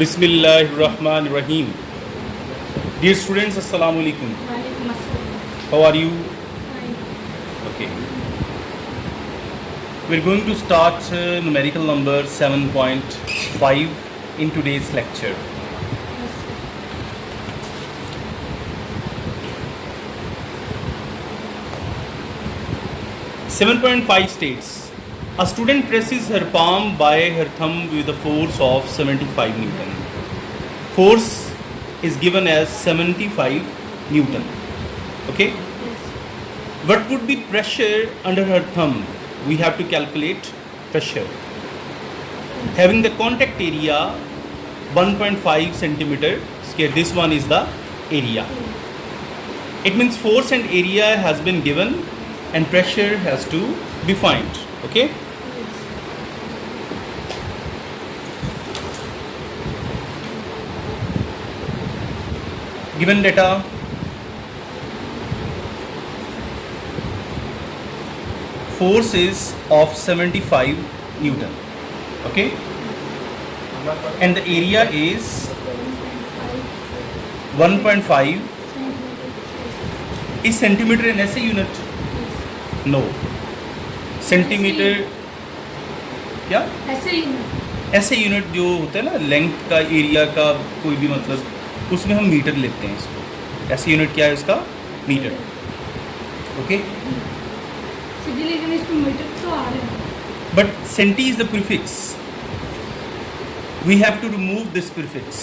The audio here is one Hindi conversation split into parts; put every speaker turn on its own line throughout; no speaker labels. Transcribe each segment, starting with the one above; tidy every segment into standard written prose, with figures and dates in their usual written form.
Bismillahirrahmanirrahim. Dear students, Assalamu alaikum. How are you?
Fine.
Okay. We're going to start numerical number 7.5 in today's lecture.
Yes.
7.5 states, a student presses her palm by her thumb with a force of 75 Newton. Force is given as 75 Newton. Okay?
Yes.
What would be pressure under her thumb? We have to calculate pressure. Having the contact area 1.5 centimeter square, this one is the area. It means force and area has been given and pressure has to be found. Okay?
Yes.
Given data, force is of 75 Newton. Okay? And the area is 1.5 is centimeter in SI unit. No. Centimeter क्या
ऐसे ही ना.
ऐसे यूनिट जो होता है ना, लेंथ का, एरिया का, कोई भी मतलब, उसमें हम मीटर लेते हैं इसको. ऐसे यूनिट क्या है उसका? मीटर. ओके.
सीधी लेकिन इसमें मीटर तो आ रहे हैं.
But centi is the prefix. We have to remove this prefix.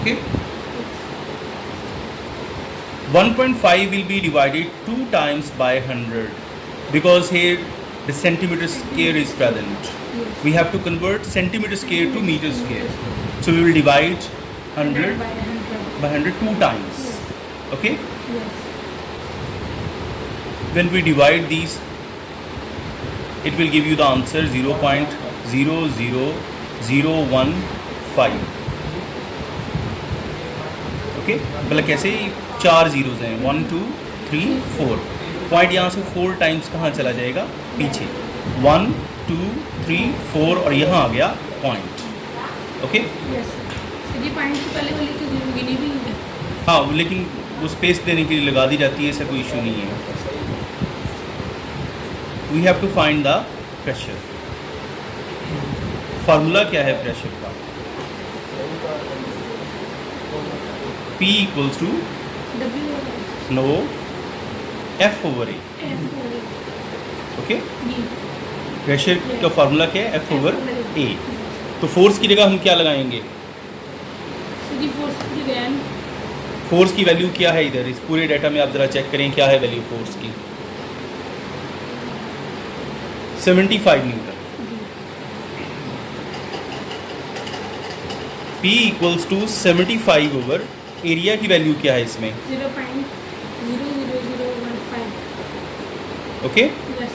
Okay. 1.5 will be divided 2 times by 100 because here the centimeter square is present.
Yes.
We have to convert centimeter square to meter square. So we will divide 100
by 100.
by 100 2 times.
Yes.
Okay?
Yes.
When we divide these, it will give you the answer 0.00015. Okay. मतलब कैसे 4 जीरोज हैं, 1 2 3 4. पॉइंट यहाँ से 4 टाइम्स कहाँ चला जाएगा? पीछे. 1 2 3 4 और यहाँ आ गया पॉइंट. ओके.
Yes. सीधी पॉइंट से पहले वाली तो जीरो गिनी भी नहीं है.
हाँ, लेकिन वो स्पेस देने के लिए लगा दी जाती है, ऐसा कोई इशू नहीं है. We have to find the pressure. Formula क्या है प्रेशर का? P equals to
W
no F over A.
F over
okay.
B.
Pressure का फार्मूला क्या है? F over A. तो फोर्स की जगह हम क्या लगाएंगे?
सीधी फोर्स की गैन.
फोर्स की वैल्यू क्या है इधर? इस पूरे डाटा में आप ज़रा चेक करें क्या है वैल्यू फोर्स की. 75 Newton. P equals to 75 over area की वैल्यू क्या है इसमें?
0.00015.
ओके.
Yes.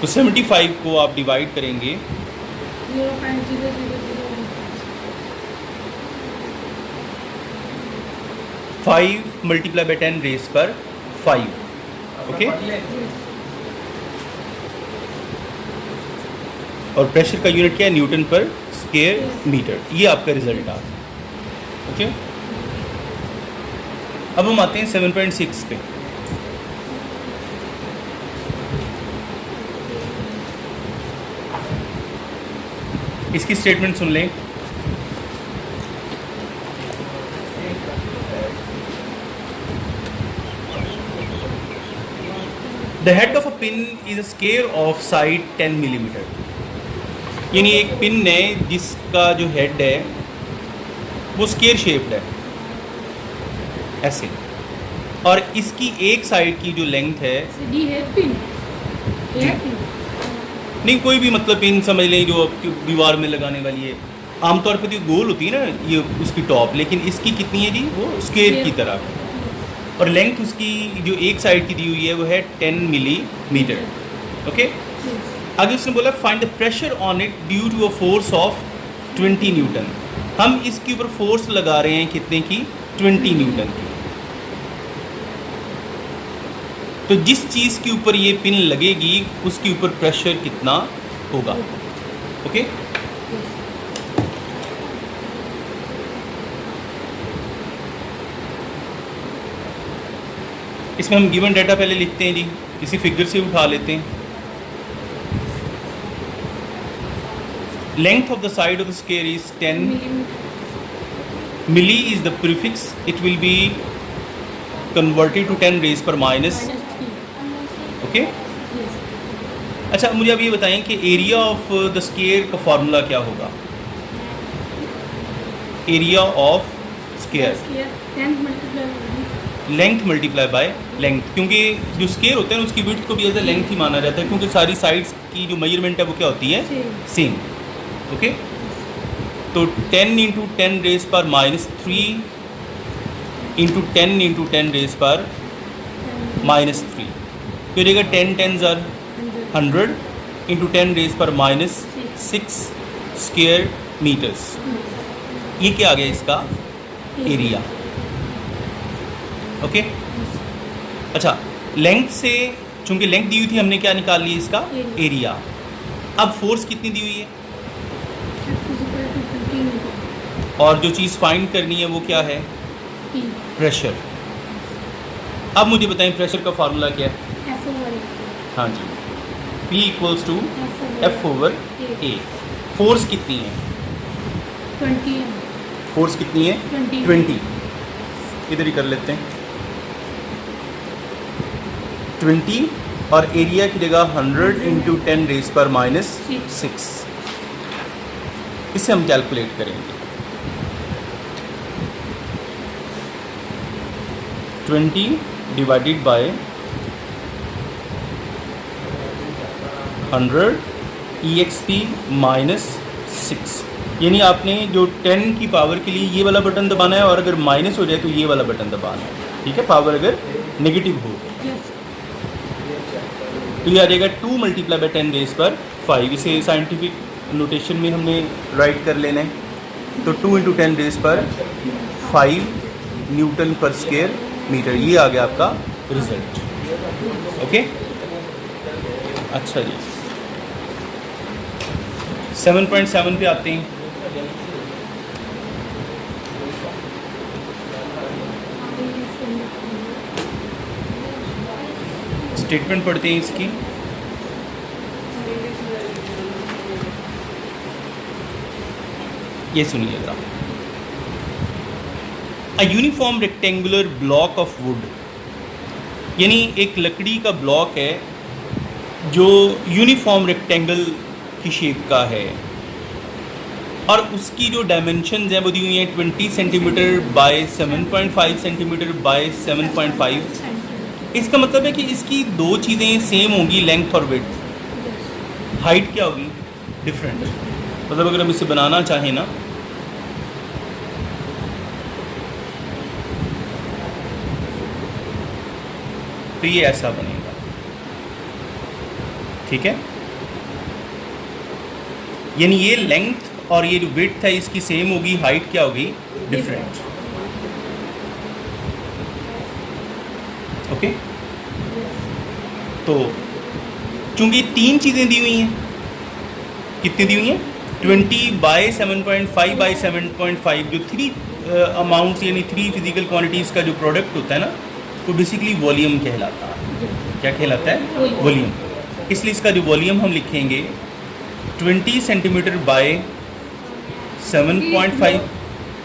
तो 75 को आप डिवाइड करेंगे
0.00015.
5 मल्टीप्लाई बाई 10 रेस पर 5. ओके.
Yes.
और प्रेशर का यूनिट क्या है? न्यूटन पर स्क्वायर मीटर. ये आपका रिजल्ट आ. ओके. अब हम आते हैं 7.6 पे. इसकी स्टेटमेंट सुन लें. The head of a pin is a square of side 10 millimetre. यानी एक पिन है जिसका जो हेड है वो स्क्वायर शेप्ड है ऐसे, और इसकी एक साइड की जो लेंथ है,
सीधी है पिन.
जी.
है पिन.
नहीं कोई भी मतलब पिन समझ लें जो आपकी दीवार में लगाने वाली है. आमतौर पर जो गोल होती है ना ये उसकी टॉप, लेकिन इसकी कितनी है जी? वो स्क्वायर की तरह. और लेंथ उसकी जो एक साइड की दी हुई है वो है 10 मिलीमीटर. ओके. आगे उसने बोला find the pressure on it due to a force of 20 newton. हम इसके ऊपर फोर्स लगा रहे हैं कितने की? 20 न्यूटन की. तो जिस चीज़ के ऊपर ये पिन लगेगी उसके ऊपर प्रेशर कितना होगा. ओके. इसमें हम गिवन डाटा पहले लिखते हैं जी, किसी फिगर से उठा लेते हैं। Length of the side of the square is 10
millimetre
milli is the prefix, it will be converted to 10 raised per minus,
-3
okay।
Yes
अच्छा मुझे अब ये बताएं कि एरिया ऑफ द स्क्वायर का फार्मूला क्या होगा। Area of square
square 10 multiply होगी
लेंथ मल्टीप्लाई बाय लेंथ, क्योंकि जो स्क्वायर होता है ना उसकी विड्थ को भी एज ए लेंथ ही माना जाता है, क्योंकि सारी साइड्स की जो मेजरमेंट है वो क्या होती है, सेम, ओके। तो 10 इंटू 10 रेज पर -3 इंटू 10 इंटू 10 रेज पर -3 तो रहेगा 10 10 ज़र 100 इंटू 10 रेज पर -6 स्क्वायर मीटर्स। ये क्या आ गया इसका एरिया, ओके। अच्छा लेंथ से, चूंकि लेंथ दी हुई थी हमने क्या निकाल लिया इसका एरिया। अब फोर्स कितनी दी हुई है और जो चीज़ फाइंड करनी है वो क्या है, प्रेशर। अब मुझे बताएं प्रेशर का फार्मूला क्या है। हाँ जी, P equals to F/A। Force कितनी है,
20
फोर्स कितनी है 20। इधर ही कर लेते हैं 20 और एरिया की जगह 100 इंटू 10 रेज पर -6। इसे हम कैलकुलेट करेंगे। 20 डिवाइडेड बाय 100 EXP -6, यानी आपने जो 10 की पावर के लिए ये वाला बटन दबाना है और अगर माइनस हो जाए तो ये वाला बटन दबाना है, ठीक है। पावर अगर नेगेटिव हो तो ये आ जाएगा 2 मल्टीप्लाई बाय 10 रेज पर 5। इसे साइंटिफिक नोटेशन में हमने राइट कर लेना है। तो 2 इंटू 10 रेज पर 5 न्यूटन पर स्क्वायर मीटर। ये आ गया आपका रिजल्ट, ओके। अच्छा जी 7.7 पे आते हैं। स्टेटमेंट पढ़ते हैं इसकी। ये सुनिएगा, a uniform rectangular block of would, यानी एक लकड़ी का ब्लॉक है जो यूनिफॉर्म रेक्टेंगल की शेप का है और उसकी जो डायमेंशंस हैं वो दी हुई हैं 20 सेंटीमीटर बाय 7.5 सेंटीमीटर बाय 7.5। इसका मतलब है कि इसकी दो चीज़ें सेम होंगी, लेंथ और विड्थ। हाइट क्या होगी डिफरेंट, मतलब अगर हम इसे बनाना चाहें ना तो ये ऐसा बनेगा, ठीक है। यानी ये लेंथ और ये जो विड्थ है इसकी सेम होगी, हाइट क्या होगी डिफरेंट, ओके। तो चूंकि तीन चीज़ें दी हुई हैं, कितनी दी हुई हैं 20 बाय 7.5 बाय 7.5, जो 3 अमाउंट्स यानी 3 फिजिकल क्वांटिटीज़ का जो प्रोडक्ट होता है ना वो बेसिकली वॉल्यूम कहलाता है। क्या कहलाता है, वॉल्यूम। इसलिए इसका जो वॉल्यूम हम लिखेंगे 20 सेंटीमीटर बाय 7.5।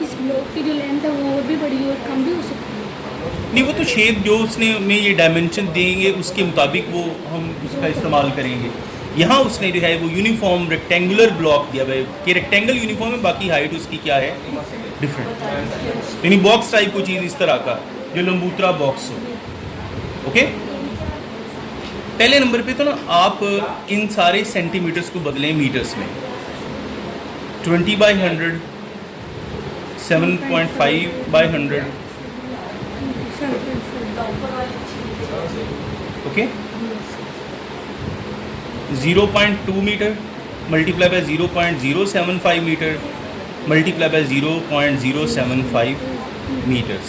इस ब्लॉक की जो लेंथ है वो और भी बड़ी और कम भी हो सकती है।
नहीं, वो तो शेप जो उसने में ये डायमेंशन देंगे उसके मुताबिक वो हम उसका इस्तेमाल करेंगे। यहाँ उसने जो है वो यूनिफॉर्म रेक्टेंगुलर ब्लॉक दिया हुआ है कि रेक्टेंगल यूनिफॉर्म है, बाकी हाइट उसकी क्या है डिफरेंट, यानी बॉक्स टाइप कोई चीज़ इस तरह का जो लंबूतरा बॉक्स हो, ओके। पहले नंबर पे तो ना आप इन सारे सेंटीमीटर्स को बदलें मीटर्स में। 20 by 100, 7.5 by 100, okay. 0.2 metre multiply by 0.075 metre multiply by 0.075 metres,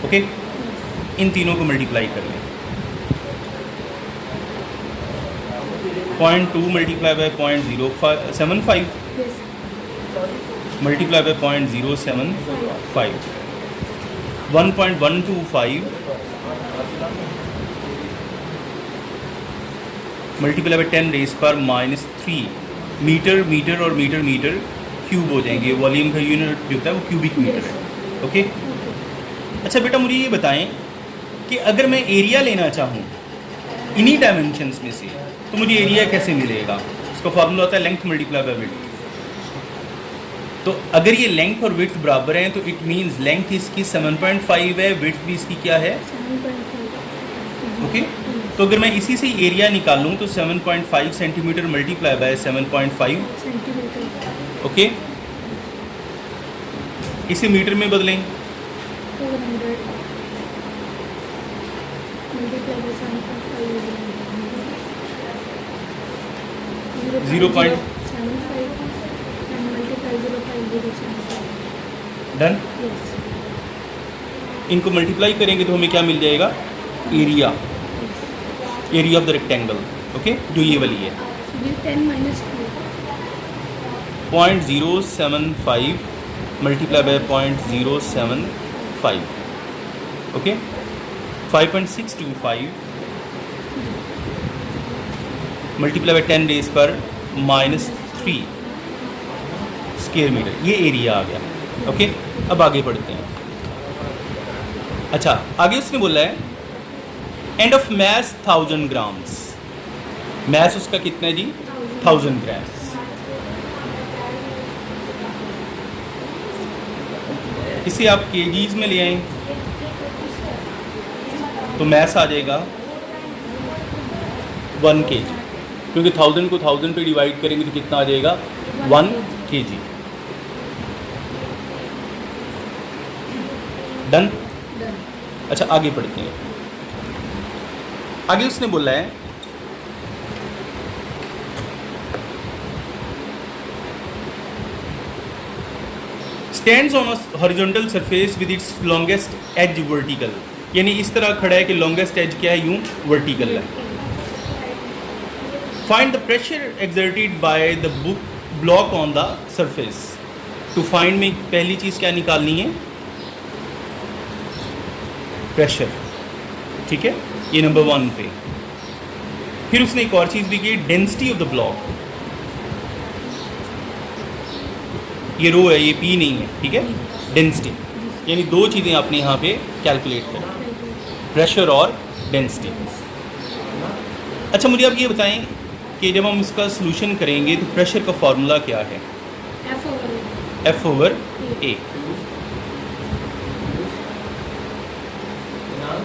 okay. इन तीनों को मल्टीप्लाई कर लें। 0.2 multiply by 0.075 multiply by 0.075, 1.125 multiply by 10 raise पर -3 मीटर मीटर और मीटर मीटर क्यूब हो जाएंगे। वॉल्यूम का यूनिट जो होता है वो क्यूबिक मीटर है। ओके, अच्छा बेटा मुझे ये बताएं कि अगर मैं एरिया लेना चाहूँ इन्हीं डायमेंशंस में से तो मुझे एरिया कैसे मिलेगा? उसका फॉर्मूला होता है लेंथ मल्टीप्लाई बाय विड्थ। तो अगर ये लेंथ और विड्थ बराबर हैं तो इट मींस लेंथ इसकी 7.5 है, विड्थ भी इसकी क्या है?
7.5।
ओके, तो अगर मैं इसी से एरिया निकालूं तो 7.5 centimetre multiply by 7.5
centimetre.
Okay, इसे मीटर में बदलें
400 multiply by 7.5
0.75
and multiply 0.075।
Done.
Yes,
इनको मल्टीप्लाई करेंगे तो हमें क्या मिल जाएगा? Area,
yes।
Area of the rectangle. Okay, जो ये वाली है
So ये 10 minus 2।
0.075 multiply by 0.075 okay, 5.625 multiply by 10 raise पर -3 स्क्वायर मीटर, ये एरिया आ गया। ओके, अब आगे बढ़ते हैं। अच्छा, आगे उसने बोला है and of mass 1000 grams. Mass उसका कितना है जी? 1000 ग्राम्स। इसे आप केजीज में ले आएं तो मैस आ जाएगा 1 kg, क्योंकि 1000 को 1000 पे डिवाइड करेंगे तो कितना आ जाएगा? 1 kg। डन।
Done।
अच्छा, आगे बढ़ते हैं। आगे उसने बोला है stands on a horizontal surface with its longest edge vertical, यानी इस तरह खड़ा है कि लॉन्गेस्ट एज क्या है? यूं वर्टिकल है। Find the pressure exerted by the block on the surface. To find में पहली चीज़ क्या निकालनी है? प्रेशर। ठीक है, ये नंबर 1 पे। फिर उसने एक और चीज़ भी की, डेंसिटी ऑफ द ब्लॉक। ये रो है, ये पी नहीं है। ठीक है, डेंसिटी, यानी 2 चीज़ें आपने यहाँ पे कैलकुलेट करें, प्रेशर और डेंसिटी। अच्छा, मुझे आप ये बताएं कि जब हम इसका सॉल्यूशन करेंगे तो प्रेशर का फॉर्मूला क्या है? F/A।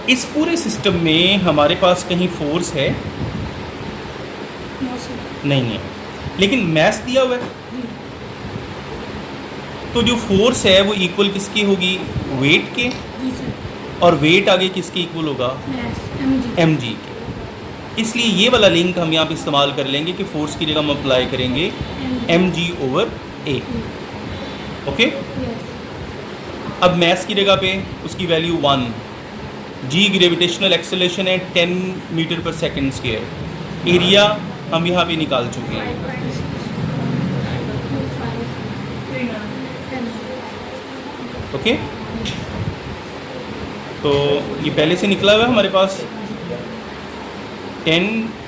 इस पूरे सिस्टम में हमारे पास कहीं फोर्स है?
No, sir।
नहीं है, लेकिन मैस दिया हुआ है। तो जो फोर्स है वो इक्वल किसकी होगी? वेट के।
जी सर।
और वेट आगे किसके इक्वल होगा?
Mass mg।
mg के। इसलिए ये वाला लिंक हम यहाँ पे इस्तेमाल कर लेंगे कि फोर्स की जगह हम अप्लाई करेंगे mg/a। Okay,
Yes।
अब मैस की जगह पे उसकी वैल्यू 1, g ग्रेविटेशनल एक्सेलरेशन है 10 मीटर पर सेकंड स्क्वायर, एरिया हम यहाँ पे निकाल चुके हैं।
5.625
ओके, तो ये पहले से निकला हुआ है हमारे पास। 10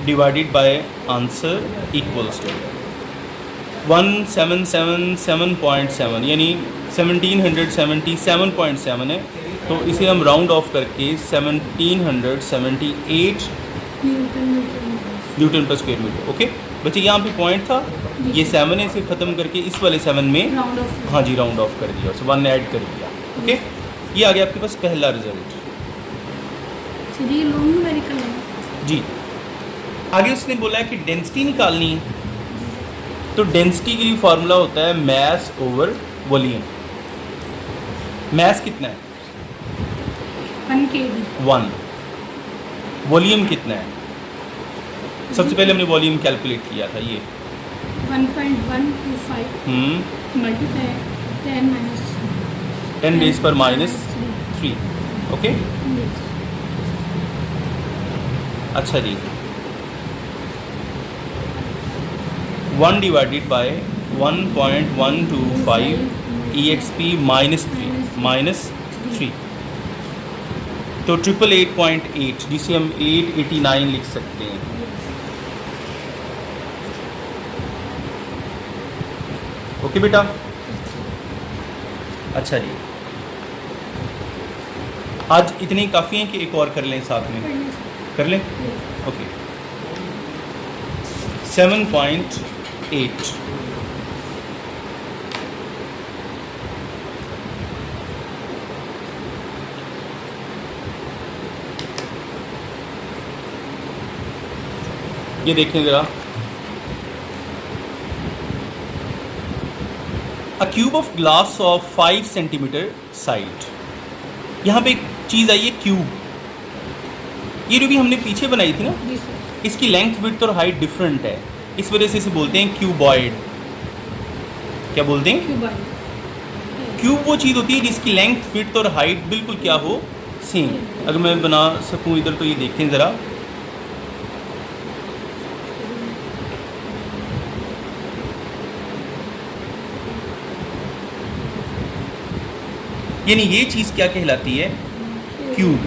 divided by answer equals to 1777.7, यानी 1777.7 है। तो इसे हम राउंड ऑफ करके 1778 न्यूटन पर स्क्वायर मीटर। ओके बच्चे, यहाँ पे पॉइंट था, ये 7 है, इसे ख़त्म करके इस वाले 7 में
राउंड ऑफ।
हाँ जी राउंड ऑफ कर दिया, उसे 1 ऐड कर दिया। ओके, ये आ गया आपके पास पहला रिजल्ट।
चलिए लॉन्ग न्यूमेरिकल है।
जी, आगे उसने बोला है कि डेंसिटी निकालनी है। तो डेंसिटी के लिए फार्मूला होता है मैस ओवर वॉल्यूम। मैस कितना है?
1 kg।
1। वॉल्यूम कितना है? सबसे पहले हमने वॉल्यूम कैलकुलेट किया था, ये
1.125 मल्टीप्लाई 10 minus
10 रेज पर -3। ओके, अच्छा जी, 1 डिवाइडेड बाय 1.125 EXP -3 -3 तो 888.8 जिसे हम 889 लिख सकते हैं। ओके बेटा, अच्छा जी, आज इतने ही काफ़ी हैं कि एक और कर लें साथ में? कर लें, ओके। 7.8 ये देखें ज़रा, अ cube of glass of 5 centimetre side. यहाँ पे एक चीज़ आई है क्यूब, ये जो भी हमने पीछे बनाई थी ना,
जी सर।
इसकी लेंथ विड्थ और हाइट डिफरेंट है, इस वजह से इसे बोलते हैं क्यूबॉइड। क्या बोलते हैं?
क्यूबॉइड।
क्यूब वो चीज़ होती है जिसकी लेंथ विड्थ और हाइट बिल्कुल क्या हो, सेम। अगर मैं बना सकूँ इधर तो ये देखें ज़रा, यानी ये चीज़ क्या कहलाती है? क्यूब,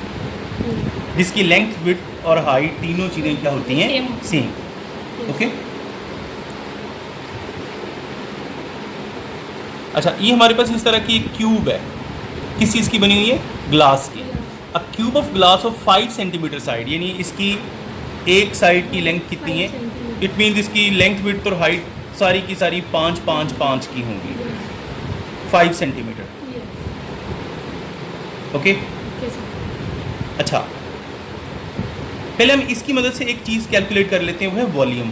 जिसकी लेंथ विड्थ और हाइट तीनों चीज़ें क्या होती हैं? सेम। ओके, अच्छा, ये हमारे पास इस तरह की एक क्यूब है, किस चीज़ की बनी हुई है? ग्लास की। अ cube of glass of 5 centimetre side, यानी इसकी एक साइड की लेंथ कितनी है? इट मीन्स इसकी लेंथ विड्थ और हाइट सारी की सारी 5 5 5 की होंगी, 5 सेंटीमीटर। ओके, अच्छा, पहले हम इसकी मदद से एक चीज़ कैलकुलेट कर लेते हैं, वो है वॉल्यूम,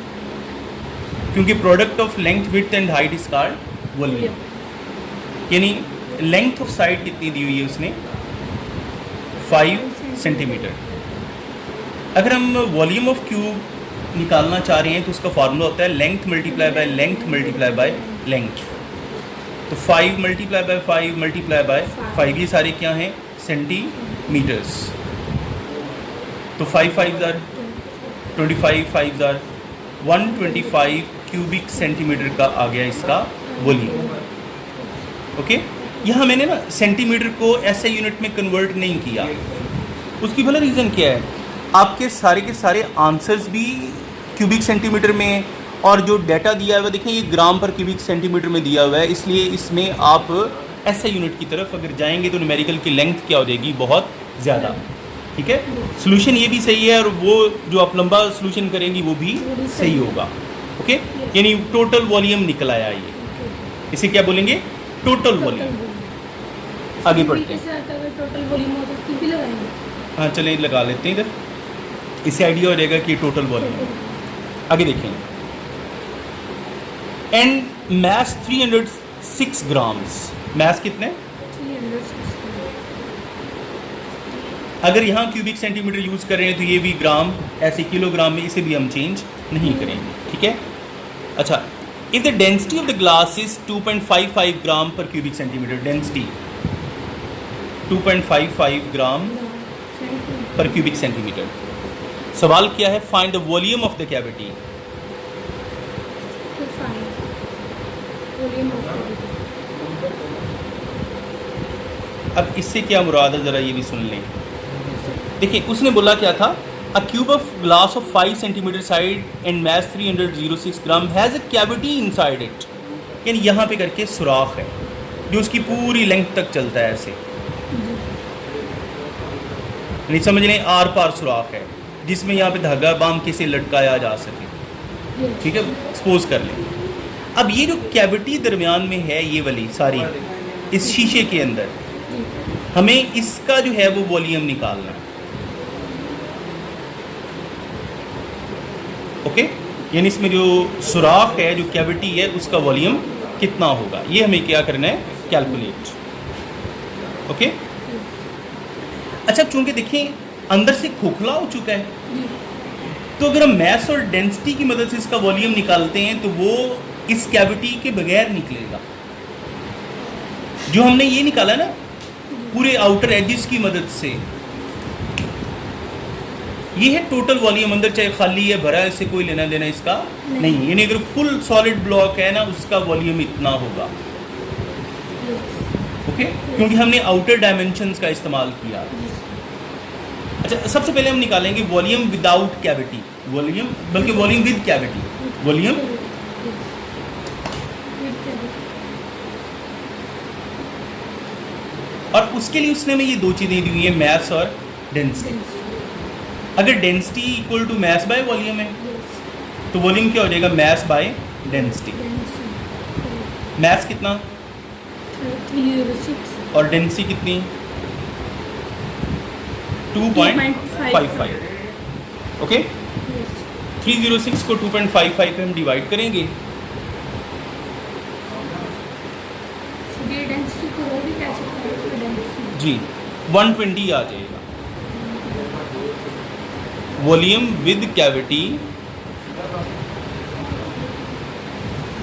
क्योंकि product of length width and height is called volume. यानी लेंथ ऑफ साइड कितनी दी हुई है उसने? 5 सेंटीमीटर। अगर हम वॉल्यूम ऑफ क्यूब निकालना चाह रहे हैं तो उसका फार्मूला होता है length multiply by length multiply by length. तो 5 मल्टीप्लाई बाय 5 मल्टीप्लाई बाय 5, ये सारे क्या हैं? सेंटीमीटर्स। तो 5 5 ज़ार 25, 5 ज़ार 125 क्यूबिक सेंटीमीटर का आ गया इसका वॉल्यूम। ओके, यहाँ मैंने ना सेंटीमीटर को ऐसे यूनिट में कन्वर्ट नहीं किया, उसकी भला रीज़न क्या है? आपके सारे के सारे आंसर्स भी क्यूबिक सेंटीमीटर में हैं, और जो डाटा दिया हुआ देखें ये ग्राम पर क्यूबिक सेंटीमीटर में दिया हुआ है, इसलिए इसमें आप ऐसे यूनिट की तरफ अगर जाएंगे तो न्यूमेरिकल की लेंथ क्या हो जाएगी? बहुत ज़्यादा। ठीक है, सोल्यूशन ये भी सही है, और वो जो आप लंबा सोल्यूशन करेंगी वो भी सही होगा। ओके, यानी टोटल वॉल्यूम निकल आया ये, इसे क्या बोलेंगे? Total volume. आगे बढ़ते हैं।
टोटल वॉल्यूम हो तो क्यूब भी लगाएंगे।
हाँ चलें, लगा लेते हैं इधर, इससे आइडिया हो जाएगा कि टोटल वॉल्यूम। आगे देखें, एंड मैस 306 ग्राम्स। मैस कितने?
306।
अगर यहाँ क्यूबिक सेंटीमीटर यूज़ कर रहे हैं तो ये भी ग्राम, ऐसे किलोग्राम में, इसे भी हम चेंज नहीं करेंगे। ठीक है, अच्छा, if the density of the glass is 2.55 ग्राम पर क्यूबिक सेंटीमीटर, डेंसिटी 2.55 ग्राम पर क्यूबिक सेंटीमीटर। सवाल क्या है? Find the volume of the cavity. अब इससे क्या मुराद है, ज़रा ये भी सुन लें। देखिए, उसने बोला क्या था? अ cube of glass of 5 centimetre side and mess 306 gram has a cavity inside it. यानी यहाँ पे करके सुराख है जो उसकी पूरी लेंथ तक चलता है, ऐसे नहीं समझ लें, आर पार सुराख है जिसमें यहाँ पे धागा बांध के से लटकाया जा सके। ठीक है, एक्सपोज कर लें। अब ये जो कैविटी दरमियान में है, ये वाली सारी इस शीशे के अंदर, हमें इसका जो है वो वॉल्यूम निकालना है। ओके, यानी इसमें जो सुराख है, जो कैविटी है, उसका वॉल्यूम कितना होगा, ये हमें क्या करना है? कैलकुलेट। ओके, अच्छा, चूंकि देखिए अंदर से खोखला हो चुका है, तो अगर हम मैस और डेंसिटी की मदद से इसका वॉल्यूम निकालते हैं तो वो इस कैविटी के बगैर निकलेगा। जो हमने ये निकाला ना पूरे आउटर एजेस की मदद से, ये है टोटल वॉल्यूम। अंदर चाहे खाली है भरा है, इससे कोई लेना देना इसका नहीं। यानी अगर फुल सॉलिड ब्लॉक है ना, उसका वॉल्यूम इतना होगा। ओके, क्योंकि हमने आउटर डायमेंशंस का इस्तेमाल किया। अच्छा, सबसे पहले हम निकालेंगे वॉल्यूम विदाउट कैविटी, वॉल्यूम बल्कि वॉल्यूम विद कैविटी, वॉल्यूम और उसके लिए उसने हमें ये दो चीज़ें दी हुई है, मैस और डेंसिटी। अगर density equal to mass by volume है तो वॉल्यूम क्या हो जाएगा, मैस बाय डेंसिटी। मैस कितना
306
और डेंसिटी कितनी 2.55। ओके, 306 को 2.55 पे हम डिवाइड करेंगे,
ये डेंसिटी को वो भी कह सकते हैं डेंसिटी
जी 120 आ जाएगा। Volume with cavity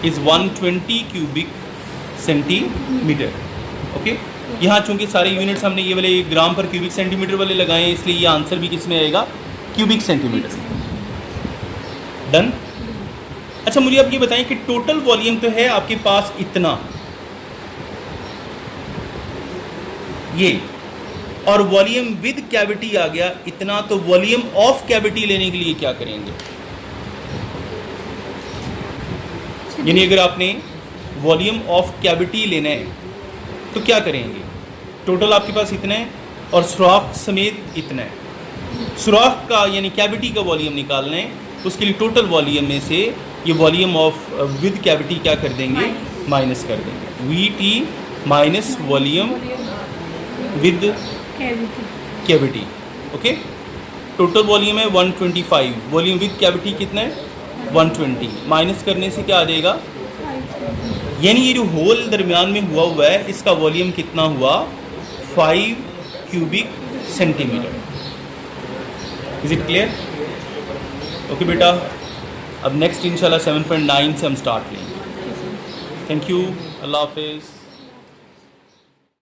is 120 cubic centimetre. Okay, यहाँ चूंकि सारे यूनिट्स हमने ये वाले ग्राम पर क्यूबिक सेंटीमीटर वाले लगाए हैं, इसलिए ये आंसर भी किस में आएगा, क्यूबिक सेंटीमीटर। डन। अच्छा, मुझे आप ये बताएं कि टोटल वॉल्यूम तो है आपके पास इतना, ये, और वॉल्यूम विद कैविटी आ गया इतना, तो वॉल्यूम ऑफ कैविटी लेने के लिए क्या करेंगे? यानी अगर आपने वॉल्यूम ऑफ कैविटी लेना है तो क्या करेंगे? टोटल आपके पास इतना है और सुराख समेत इतना है। सुराख का यानी कैविटी का वॉल्यूम निकालना है, उसके लिए टोटल वॉल्यूम में से ये वॉल्यूम ऑफ विद कैविटी क्या कर देंगे, माइनस कर देंगे। We T minus volume with cavity. Okay, total volume है 125, वॉल्यूम विद कैविटी कितना है 120, माइनस करने से क्या आ जाएगा, यानी ये जो होल दरमियान में हुआ है इसका वॉल्यूम कितना हुआ 5 cubic centimetre. Is it clear? Okay बेटा, अब नेक्स्ट इंशाल्लाह 7.9 से हम स्टार्ट लेंगे। थैंक यू, अल्लाह हाफिज़।